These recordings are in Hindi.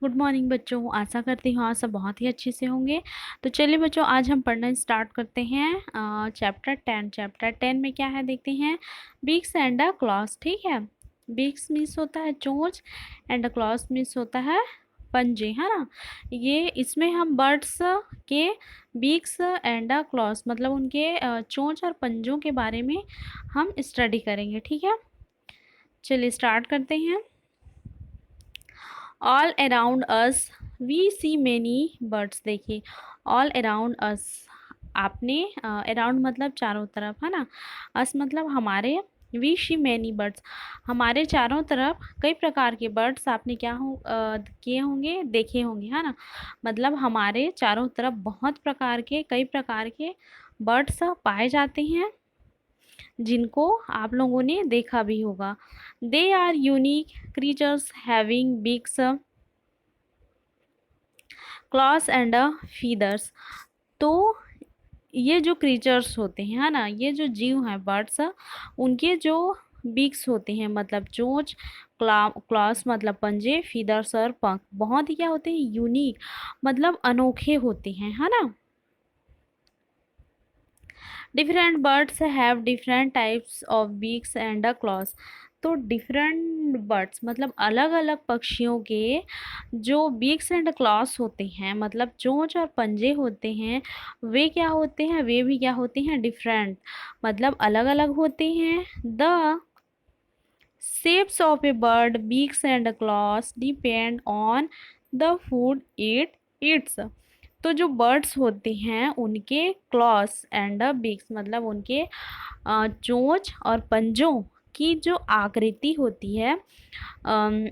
गुड मॉर्निंग बच्चों। आशा करती हूँ आप सब बहुत ही अच्छे से होंगे। तो चलिए बच्चों, आज हम पढ़ना स्टार्ट करते हैं। चैप्टर 10 में क्या है देखते हैं। Beaks and a claws. ठीक है, बीक्स मीन्स होता है चोंच एंड क्लॉस मीन्स होता है पंजे, है ना। ये इसमें हम बर्ड्स के बीक्स एंड अ क्लॉस मतलब उनके चोंच और पंजों के बारे में हम स्टडी करेंगे। ठीक है, चलिए स्टार्ट करते हैं। All around us we see many birds. देखिए, ऑल अराउंड अस, आपने अराउंड मतलब चारों तरफ, है ना। अस मतलब हमारे, वी सी मैनी बर्ड्स, हमारे चारों तरफ कई प्रकार के बर्ड्स आपने क्या किए होंगे, देखे होंगे, है ना। मतलब हमारे चारों तरफ बहुत प्रकार के, कई प्रकार के बर्ड्स पाए जाते हैं जिनको आप लोगों ने देखा भी होगा। They are unique creatures having beaks claws and feathers. तो ये जो क्रीचर्स होते हैं, है ना, ये जो जीव हैं बर्ड्स, उनके जो बीक्स होते हैं मतलब चोंच, क्लॉस मतलब पंजे, फीदर्स और पंख बहुत ही क्या होते हैं, यूनिक मतलब अनोखे होते हैं, है ना। Different birds have different types of beaks and a claws. तो डिफरेंट बर्ड्स मतलब अलग अलग पक्षियों के जो बीक्स एंड क्लॉस होते हैं मतलब चोंच और पंजे होते हैं, वे क्या होते हैं, वे भी क्या होते हैं, डिफरेंट मतलब अलग अलग होते हैं। The shapes of a bird beaks and claws depend on the food it eats. तो जो बर्ड्स होते हैं उनके क्लॉस एंड बीक्स मतलब उनके चोंच और पंजों की जो आकृति होती है, अम,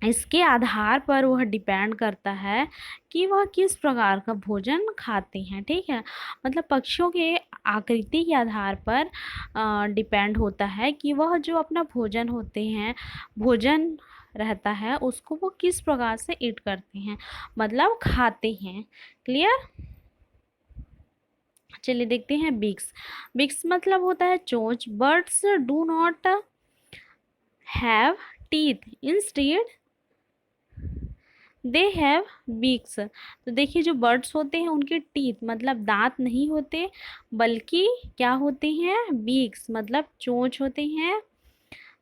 इसके आधार पर वह डिपेंड करता है कि वह किस प्रकार का भोजन खाते हैं। ठीक है, मतलब पक्षियों के आकृति के आधार पर डिपेंड होता है कि वह जो अपना भोजन होते हैं, भोजन रहता है उसको वो किस प्रकार से ईट करते हैं मतलब खाते हैं। क्लियर। चलिए देखते हैं बिग्स। बिग्स मतलब होता है चोंच। Birds do not have teeth, instead they have beaks. तो देखिए, जो बर्ड्स होते हैं उनके टीथ मतलब दांत नहीं होते, बल्कि क्या होते हैं, बीक्स मतलब चोंच होते हैं।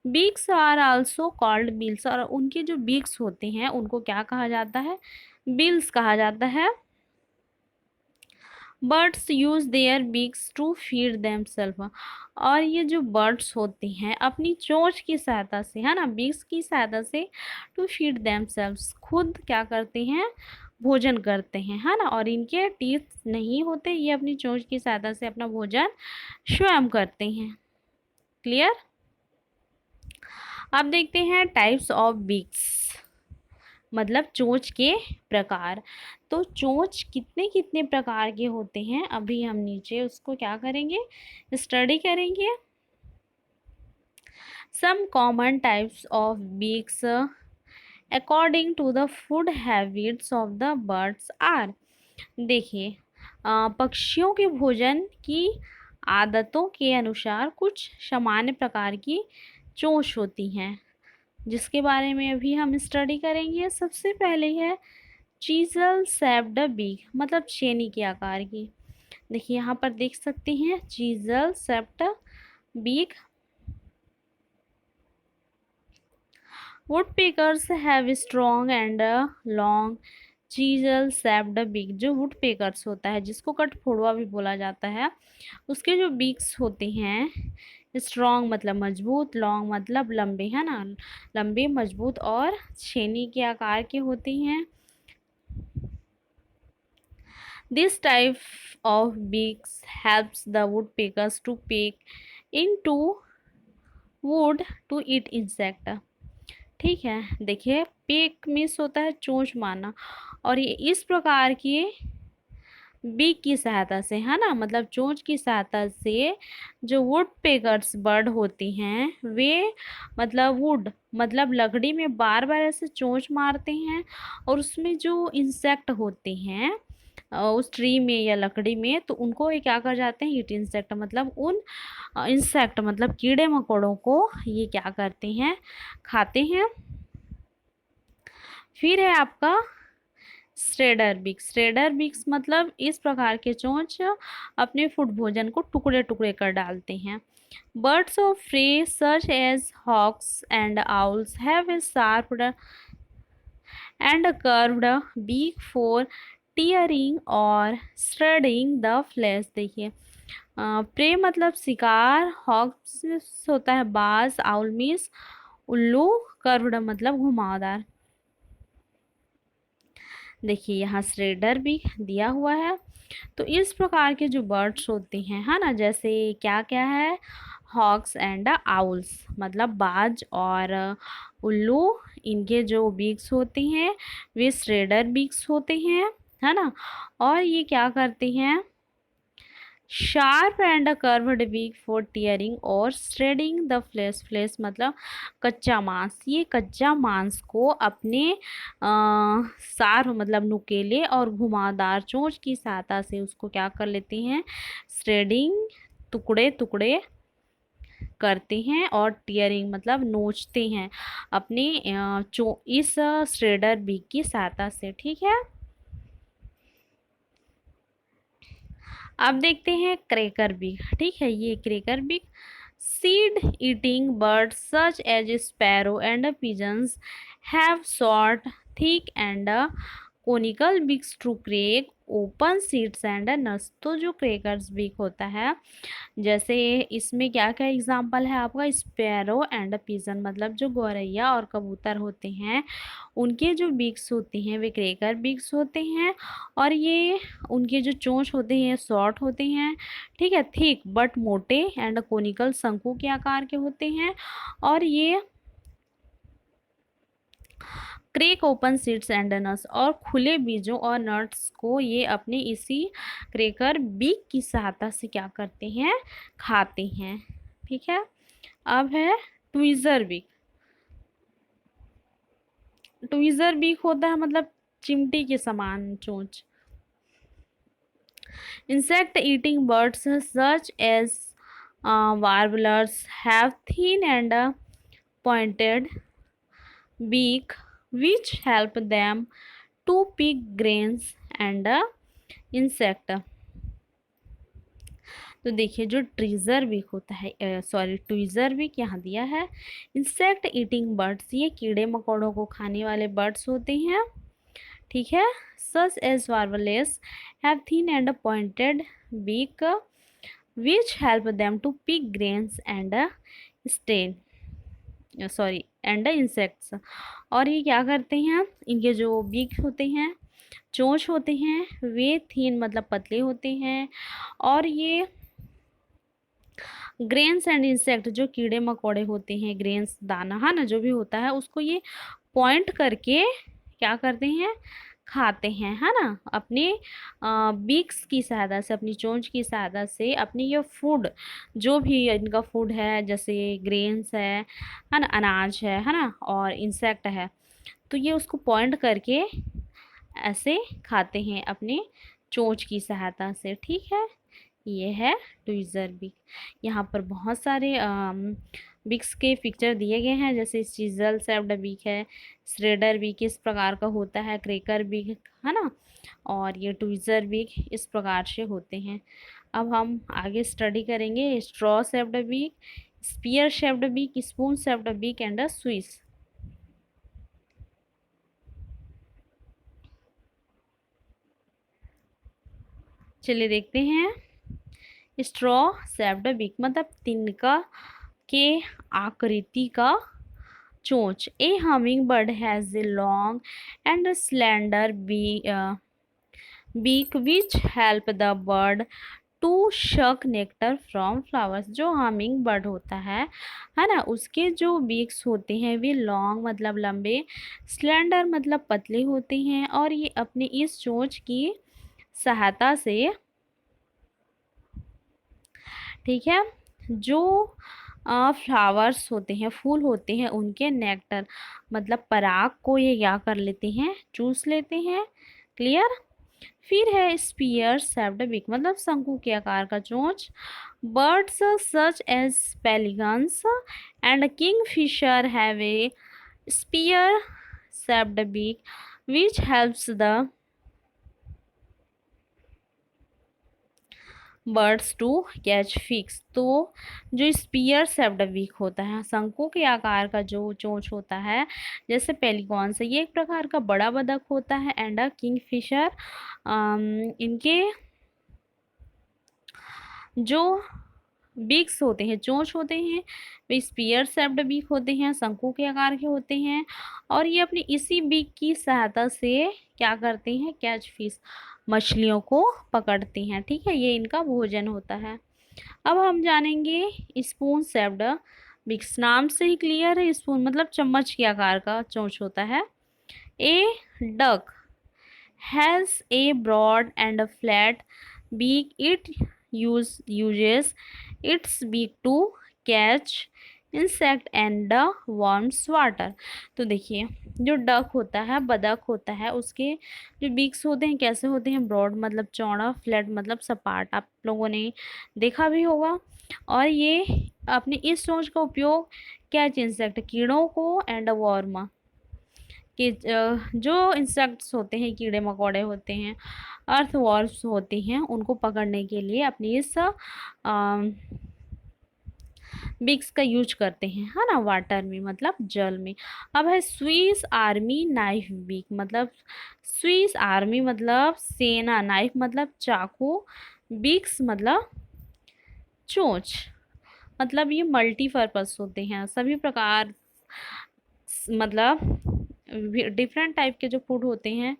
Beaks are also called bills, और उनके जो बीक्स होते हैं उनको क्या कहा जाता है, बिल्स कहा जाता है। Birds use their beaks to feed themselves. और ये जो बर्ड्स होते हैं अपनी चोंच की सहायता से, है ना, बीक्स की सहायता से टू फीड देमसेल्व्स, खुद क्या करते हैं, भोजन करते हैं, है ना। और इनके टीथ नहीं होते, ये अपनी चोंच की सहायता से अपना भोजन स्वयं करते हैं। क्लियर। अब देखते हैं टाइप्स ऑफ बीक्स मतलब चोंच के प्रकार। तो चोंच कितने कितने प्रकार के होते हैं अभी हम नीचे उसको क्या करेंगे, स्टडी करेंगे। Some common types of beaks according to the food habits of the birds are. देखिए, पक्षियों के भोजन की आदतों के अनुसार कुछ सामान्य प्रकार की चोंच होती हैं जिसके बारे में अभी हम स्टडी करेंगे। सबसे पहले है चीजल सेप्ड बीक मतलब छेनी के आकार की। देखिए यहाँ पर देख सकते हैं chisel shaped beak. Woodpeckers have strong and long chisel shaped beak. जो वुड पेकर्स होता है जिसको कठफोड़वा भी बोला जाता है, उसके जो बीक्स होते हैं, स्ट्रॉन्ग मतलब मजबूत, लॉन्ग मतलब लंबे, है ना, लंबे मजबूत और छेनी के आकार के होते हैं। This type of beaks helps the woodpeckers to peek into wood to eat insect। ठीक है, देखिए पेक मिस होता है चोंच मारना, और ये इस प्रकार की बीक की सहायता से, है ना, मतलब चोंच की सहायता से जो वुड पेकर्स बर्ड होती हैं वे मतलब वुड मतलब लकड़ी में बार बार ऐसे चोंच मारते हैं, और उसमें जो इंसेक्ट होते हैं उस ट्री में या लकड़ी में, तो उनको ये क्या कर जाते हैं, ईट इंसेक्ट मतलब उन इंसेक्ट मतलब कीड़े मकोड़ों को ये क्या करते हैं, खाते हैं। फिर है आपका श्रेडर बीक। श्रेडर बीक्स मतलब इस प्रकार के चोंच अपने फूड भोजन को टुकड़े टुकड़े कर डालते हैं। Birds of prey such as hawks and owls have a sharp and a curved beak for tearing और shredding the flesh। देखिए प्रे मतलब शिकार, हॉक्स होता है बाज, आउल मीन्स उल्लू, कर्व्ड मतलब घुमावदार। देखिए यहाँ श्रेडर भी दिया हुआ है। तो इस प्रकार के जो बर्ड्स होते हैं है ना, जैसे क्या क्या है, हॉक्स एंड आउल्स मतलब बाज और उल्लू, इनके जो बीक्स होते हैं वे श्रेडर बीक्स होते हैं, है ना। और ये क्या करते हैं, sharp and curved beak for tearing और श्रेडिंग द फ्लेश। फ्लेश मतलब कच्चा मांस। ये कच्चा मांस को अपने शार्प मतलब नुकीले और घुमावदार चोंच की सहायता से उसको क्या कर लेते हैं, श्रेडिंग टुकड़े टुकड़े करते हैं और टीयरिंग मतलब नोचते हैं अपने इस श्रेडर बीक की सहायता से। ठीक है, अब देखते हैं क्रेकर बिग। ठीक है, ये cracker beak seed eating bird such as sparrow and pigeons have short thick and conical beaks to crack open seeds and nuts. तो जो क्रेकर्स बिग होता है, जैसे इसमें क्या क्या एग्जाम्पल है आपका, स्पैरो एंड पिजन मतलब जो गौरैया और कबूतर होते हैं उनके जो बिग्स होते हैं वे क्रेकर बिग्स होते हैं। और ये उनके जो चोंच होते हैं शॉर्ट होते हैं, ठीक है, थिक बट मोटे एंड कोनिकल शंकु के आकार के होते हैं। और ये crack open seeds and nuts और खुले बीजों और नट्स को ये अपने इसी क्रेकर बीक की सहायता से क्या करते हैं, खाते हैं। ठीक है, अब है ट्वीजर बीक। ट्वीजर बीक होता है मतलब चिमटी के समान चोंच। Insect eating birds such as warblers have thin and pointed beak which help them to pick grains and insect। तो देखिए जो ट्रीजर बीक होता है, सॉरी ट्वीजर बीक यहाँ दिया है। इंसेक्ट ईटिंग बर्ड्स, ये कीड़े मकोड़ों को खाने वाले बर्ड्स होते हैं। ठीक है, such as warblers have thin and pointed beak which help them to pick grains and stain sorry and insects. और ये क्या करते हैं, इनके जो बीक होते हैं, चोंच होते हैं वे थीन मतलब पतले होते हैं। और ये ग्रेन्स एंड इंसेक्ट जो कीड़े मकोड़े होते हैं, ग्रेन्स दाना है ना जो भी होता है, उसको ये पॉइंट करके क्या करते हैं, खाते हैं, है ना, अपने बीक्स की सहायता से, अपनी चोंच की सहायता से अपनी ये फूड जो भी इनका फूड है, जैसे ग्रेन्स है ना, अनाज है ना, और इंसेक्ट है, तो ये उसको पॉइंट करके ऐसे खाते हैं अपने चोंच की सहायता से। ठीक है, ये है ट्वीजर बिक। यहाँ पर बहुत सारे बिक्स के पिक्चर दिए गए हैं, जैसे चीजल सेप्ड बिक है, श्रेडर बिक इस प्रकार का होता है, क्रेकर बिक है ना, और ये ट्वीजर बिक इस प्रकार से होते हैं। अब हम आगे स्टडी करेंगे स्ट्रॉ सेप्ड बिक, स्पीयर शेप्ड बिक, स्पून शेप्ड बिक एंड स्विस। चलिए देखते हैं स्ट्रॉ शेप्ड बिक मतलब तिनका के आकृति का चोंच। A humming bird has a long and slender beak which help the bird to suck nectar from flowers. जो हमिंग बर्ड होता है ना, उसके जो बीक्स होते हैं वे लॉन्ग मतलब लंबे, स्लेंडर मतलब पतले होते हैं। और ये अपने इस चोंच की सहायता से, ठीक है, जो फ्लावर्स होते हैं, फूल होते हैं, उनके नेक्टर मतलब पराग को ये क्या कर लेते हैं, चूस लेते हैं। क्लियर। फिर है स्पीयर शेप्ड बिक मतलब शंकु के आकार का चोंच। Birds such as pelicans and kingfisher have a spear shaped beak which helps the birds to catch fish. तो जो स्पीयर शेप्ड बीक होता है, शंकु के आकार का जो चोंच होता है, जैसे पेलिकॉन से, ये एक प्रकार का बड़ा बतख होता है एंड अ किंगफिशर। इनके जो बीक्स होते हैं, चोंच होते हैं, वे स्पीयर शेप्ड बीक होते हैं, शंकु के आकार के होते हैं, और ये अपनी इसी बीक की सहायता से क्या करते हैं, कैच फिश, मछलियों को पकड़ते हैं। ठीक है, ये इनका भोजन होता है। अब हम जानेंगे स्पून शेप्ड बीक्स। नाम से ही क्लियर है, स्पून मतलब चम्मच के आकार का चोंच होता है। A duck has a broad and flat beak. It uses its beak to catch insect and warms water. तो देखिए, जो डक होता है, बदक होता है, उसके जो बीक्स होते हैं कैसे होते हैं, ब्रॉड मतलब चौड़ा, फ्लैट मतलब सपाट, आप लोगों ने देखा भी होगा। और ये अपने इस चोंच का उपयोग कैच इंसेक्ट, कीड़ों को, एंड वॉर्म कि जो इंसेक्ट्स होते हैं, कीड़े मकोड़े होते हैं, अर्थवॉर्म्स होते हैं, उनको पकड़ने के लिए अपनी इस बिक्स का यूज करते हैं, है ना, वाटर में मतलब जल में। अब है स्विस आर्मी नाइफ बिक, मतलब स्विस आर्मी मतलब सेना, नाइफ मतलब चाकू, बिक्स मतलब चोंच। मतलब ये मल्टीपर्पज होते हैं, सभी प्रकार, मतलब डिफरेंट टाइप के जो फूड होते हैं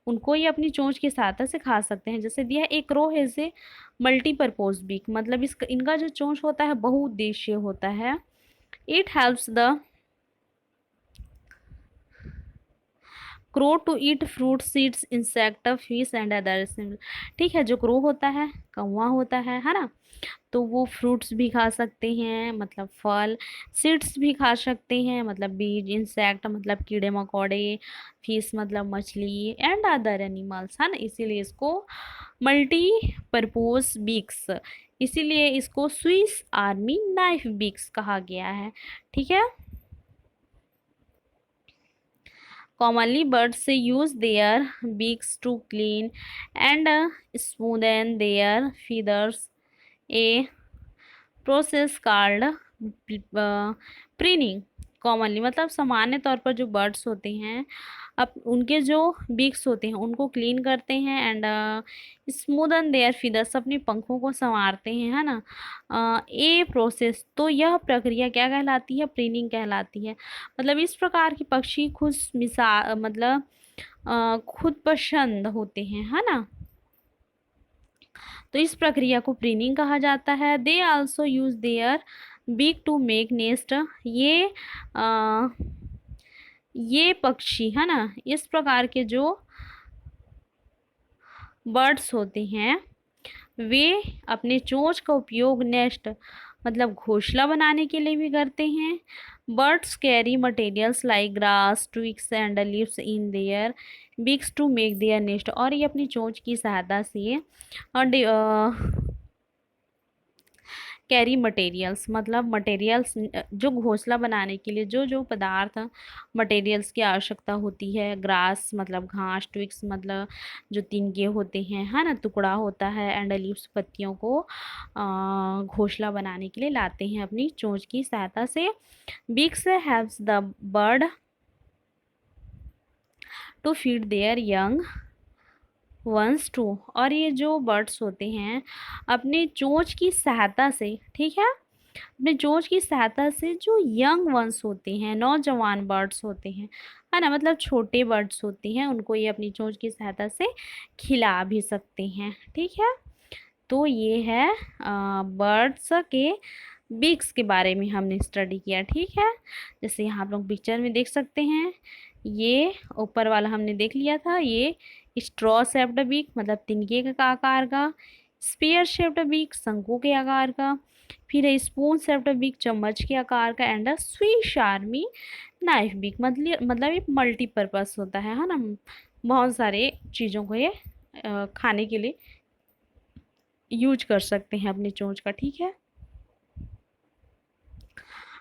उनको ये अपनी चोंच की सहायता से खा सकते हैं। जैसे दिया एक रो है से मल्टीपर्पज बीक, मतलब इनका जो चोंच होता है बहुउद्देशीय होता है। It helps the crow to eat fruit seeds insect fish and other. ठीक है, जो क्रो होता है, कौवा होता है ना, तो वो फ्रूट्स भी खा सकते हैं मतलब फल, सीड्स भी खा सकते हैं मतलब बीज, इंसेक्ट मतलब कीड़े मकोड़े, फिश मतलब मछली, एंड अदर एनिमल्स, है ना। इसीलिए इसको मल्टी परपोज बीक्स, इसीलिए इसको स्विस आर्मी नाइफ बीक्स कहा गया है। ठीक है, commonly birds use their beaks to clean and smoothen their feathers, a process called preening. Commonly मतलब सामान्य तौर पर जो बर्ड्स होते हैं, अब उनके जो बीक्स होते हैं उनको क्लीन करते हैं एंड स्मूदन देयर फीदर्स, अपने पंखों को संवारते हैं, है ना। ए प्रोसेस, तो यह प्रक्रिया क्या कहलाती है, प्रीनिंग कहलाती है। मतलब इस प्रकार के पक्षी खुद मिसा मतलब खुद पसंद होते हैं, है ना, तो इस प्रक्रिया को प्रीनिंग कहा जाता है। They also use their beak to make nest. ये पक्षी, है ना, इस प्रकार के जो बर्ड्स होते हैं वे अपने चोंच का उपयोग नेस्ट मतलब घोंसला बनाने के लिए भी करते हैं। Birds carry materials like grass, twigs and leaves in their beaks to make their nest. और ये अपनी चोंच की सहायता से कैरी मटेरियल्स मतलब मटेरियल्स, जो घोंसला बनाने के लिए जो जो पदार्थ मटेरियल्स की आवश्यकता होती है, ग्रास मतलब घास, ट्विक्स मतलब जो तिनके होते हैं, है ना, टुकड़ा होता है, एंड लीव्स पत्तियों को घोंसला बनाने के लिए लाते हैं अपनी चोंच की सहायता से। Beaks helps the bird to feed their young ones too. और ये जो बर्ड्स होते हैं अपने चोंच की सहायता से, ठीक है, अपने चोंच की सहायता से जो यंग वंस होते हैं, नौजवान बर्ड्स होते हैं, है ना, मतलब छोटे बर्ड्स होते हैं, उनको ये अपनी चोंच की सहायता से खिला भी सकते हैं। ठीक है, तो ये है बर्ड्स के बीक्स के बारे में हमने स्टडी किया। ठीक है, जैसे यहाँ आप लोग पिक्चर में देख सकते हैं, ये ऊपर वाला हमने देख लिया था, ये स्ट्रॉ शेप्ड बीक मतलब तिनके का आकार का, स्पेयर शेप्ड बीक शंकु के आकार का, फिर है स्पून शेप्ड बीक चम्मच के आकार का, and Swiss army knife beak मतलब ये मल्टीपर्पज होता है ना, बहुत सारे चीज़ों को ये खाने के लिए यूज कर सकते हैं अपनी चोंच का। ठीक है,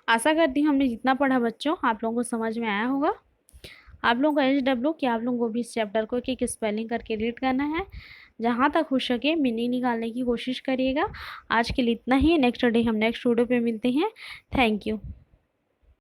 आशा करती हूँ हमने जितना पढ़ा बच्चों आप लोगों को समझ में आया होगा। आप लोगों का HW कि आप लोगों को भी इस चैप्टर को एक स्पेलिंग करके रीड करना है, जहाँ तक हो सके मीनिंग निकालने की कोशिश करिएगा। आज के लिए इतना ही, नेक्स्ट डे हम नेक्स्ट वीडियो पे मिलते हैं। Thank you.